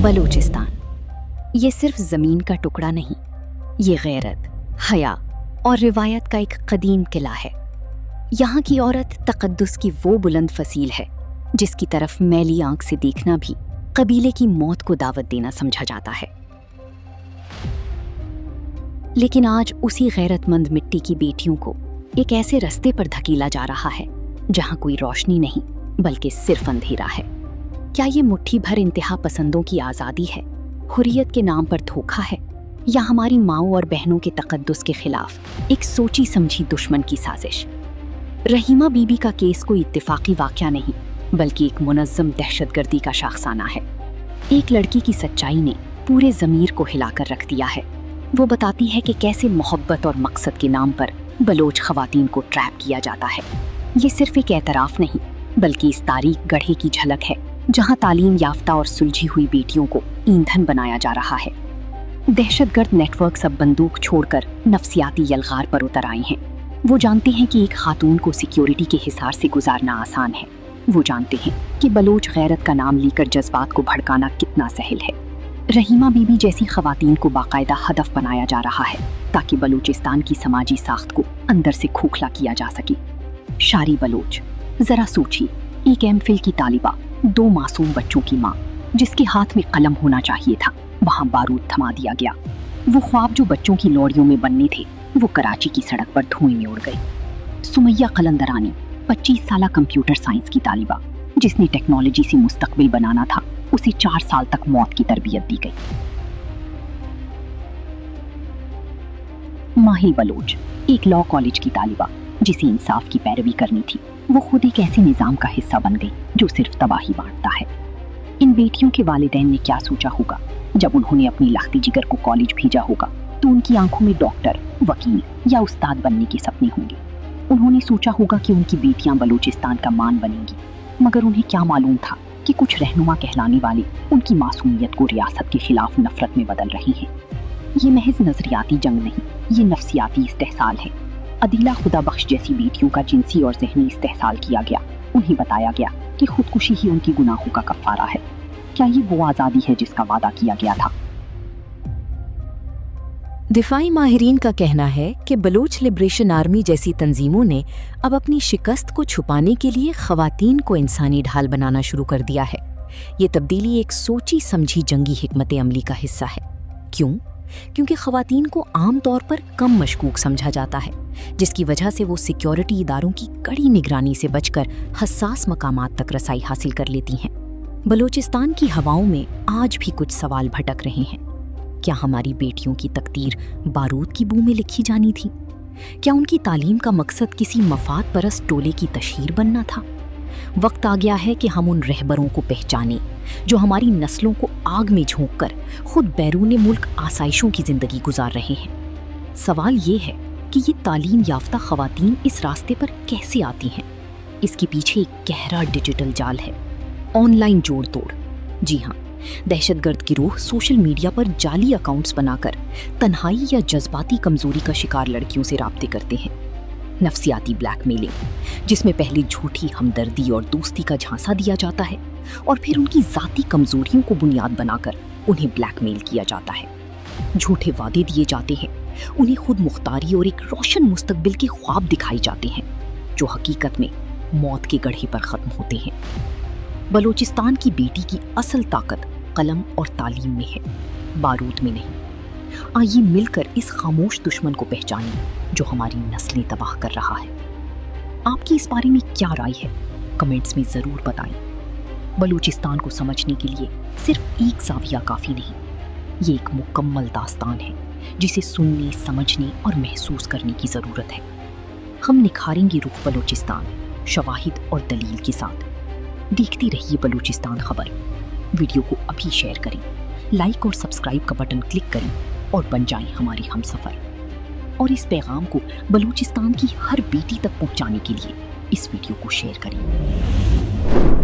बलूचिस्तान ये सिर्फ ज़मीन का टुकड़ा नहीं, ये गैरत, हया और रिवायत का एक कदीम किला है। यहाँ की औरत तक़द्दुस की वो बुलंद फसील है जिसकी तरफ मैली आंख से देखना भी कबीले की मौत को दावत देना समझा जाता है। लेकिन आज उसी गैरतमंद मिट्टी की बेटियों को एक ऐसे रास्ते पर धकेला जा रहा है जहाँ कोई रोशनी नहीं बल्कि सिर्फ अंधेरा है। क्या ये मुट्ठी भर इंतहा पसंदों की आज़ादी है, हुर्रियत के नाम पर धोखा है, या हमारी माओं और बहनों के तक़द्दुस के खिलाफ एक सोची समझी दुश्मन की साजिश? रहीमा बीबी का केस कोई इत्तेफाकी वाक़या नहीं बल्कि एक मुनज़्ज़म दहशतगर्दी का शाखसाना है। एक लड़की की सच्चाई ने पूरे ज़मीर को हिलाकर रख दिया है। वो बताती है कि कैसे मोहब्बत और मकसद के नाम पर बलोच ख़वातीन को ट्रैप किया जाता है। ये सिर्फ एक एतराफ़ नहीं बल्कि इस तारीख गढ़े की झलक है जहाँ तालीम याफ्ता और सुलझी हुई बेटियों को ईंधन बनाया जा रहा है। दहशतगर्द नेटवर्क सब बंदूक छोड़कर नफ्सियाती यलगार पर उतर आए हैं। वो जानते हैं कि एक खातून को सिक्योरिटी के हिसार से गुजारना आसान है। वो जानते हैं कि बलोच गैरत का नाम लेकर जज्बात को भड़काना कितना सहल है। रहीमा बीबी जैसी ख़वातीन को बाकायदा हदफ बनाया जा रहा है ताकि बलूचिस्तान की समाजी साख्त को अंदर से खोखला किया जा सके। शारी बलोच, ज़रा सोचिए, एक एमफिल की तालिबा, 2 मासूम बच्चों की माँ, जिसके हाथ में कलम होना चाहिए था, वहाँ बारूद थमा दिया गया। वो ख्वाब जो बच्चों की लौड़ियों में बनने थे, वो कराची की सड़क पर धुएं में उड़ गए। सुमैया कलंदरानी, 25 साला कंप्यूटर साइंस की तालिबा, जिसने टेक्नोलॉजी से मुस्तकबिल बनाना था, उसे 4 साल तक मौत की तरबियत दी गई। माहिल बलोच, एक लॉ कॉलेज की तालिबा, जिसे इंसाफ की पैरवी करनी थी, वो खुद एक ऐसे निज़ाम का हिस्सा बन गई जो सिर्फ तबाही बांटता है। इन बेटियों के वालिदैन ने क्या सोचा होगा जब उन्होंने अपनी लाखती जिगर को कॉलेज भेजा होगा तो उनकी आंखों में डॉक्टर, वकील या उस्ताद बनने के सपने होंगे। उन्होंने सोचा होगा कि उनकी बेटियां बलूचिस्तान का मान बनेंगी, मगर उन्हें क्या मालूम था कि कुछ रहनुमा कहलाने वाले उनकी मासूमियत को रियासत के खिलाफ नफरत में बदल रही हैं। ये महज नजरियाती जंग नहीं, ये नफ्सियाती इस्तेहसाल है। अदीला खुदा बख्श जैसी बेटियों का जिनसी और ज़हनी इस्तेहसाल किया गया। उन्हें बताया गया कि खुदकुशी ही उनकी गुनाहों का कफ़ारा है। क्या ये वो आज़ादी है जिसका वादा किया गया था? दिफाई माहिरीन का कहना है कि बलूच लिबरेशन आर्मी जैसी तंजीमों ने अब अपनी शिकस्त को छुपाने के लिए ख़वातीन को इंसानी ढाल बनाना शुरू कर दिया है। ये तब्दीली एक सोची समझी जंगी हिकमत अमली का हिस्सा है। क्यों? क्योंकि ख़वातीन को आम तौर पर कम मशकूक समझा जाता है, जिसकी वजह से वो सिक्योरिटी इदारों की कड़ी निगरानी से बचकर हसास मकामात तक रसाई हासिल कर लेती हैं। बलूचिस्तान की हवाओं में आज भी कुछ सवाल भटक रहे हैं। क्या हमारी बेटियों की तकदीर बारूद की बू में लिखी जानी थी? क्या उनकी तालीम का मकसद किसी मफाद परस्त टोले की तशहीर बनना था? वक्त आ गया है कि हम उन रहबरों को पहचानें जो हमारी नस्लों को आग में झोंककर खुद बैरूने मुल्क आसाइशों की जिंदगी गुजार रहे हैं। सवाल ये है कि ये तालीम याफ्ता ख़वातीन इस रास्ते पर कैसे आती हैं? इसके पीछे एक गहरा डिजिटल जाल है, ऑनलाइन जोड़ तोड़। जी हाँ, दहशतगर्द गिरोह सोशल मीडिया पर जाली अकाउंट्स बनाकर तन्हाई या जज्बाती कमजोरी का शिकार लड़कियों से राब्ते करते हैं। नफ्सियाती ब्लैकमेलिंग, जिसमें पहले झूठी हमदर्दी और दोस्ती का झांसा दिया जाता है और फिर उनकी ज़ाती कमजोरियों को बुनियाद बनाकर उन्हें ब्लैकमेल किया जाता है। झूठे वादे दिए जाते हैं, उन्हें खुद मुख्तारी और एक रोशन मुस्तकबिल के ख्वाब दिखाए जाते हैं जो हकीकत में मौत के गढ़े पर ख़त्म होते हैं। बलूचिस्तान की बेटी की असल ताकत कलम और तालीम में है, बारूद में नहीं। आइए मिलकर इस खामोश दुश्मन को पहचानें जो हमारी नस्लें तबाह कर रहा है। आपकी इस बारे में क्या राय है? कमेंट्स में ज़रूर बताएं। बलूचिस्तान को समझने के लिए सिर्फ एक ज़ाविया काफ़ी नहीं, ये एक मुकम्मल दास्तान है जिसे सुनने, समझने और महसूस करने की ज़रूरत है। हम निखारेंगे रुख बलूचिस्तान शवाहिद और दलील के साथ। देखते रहिए बलूचिस्तान खबर। वीडियो को अभी शेयर करें, लाइक और सब्सक्राइब का बटन क्लिक करें और बन जाएं हमारे हमसफ़र। और इस पैगाम को बलूचिस्तान की हर बेटी तक पहुंचाने के लिए इस वीडियो को शेयर करें।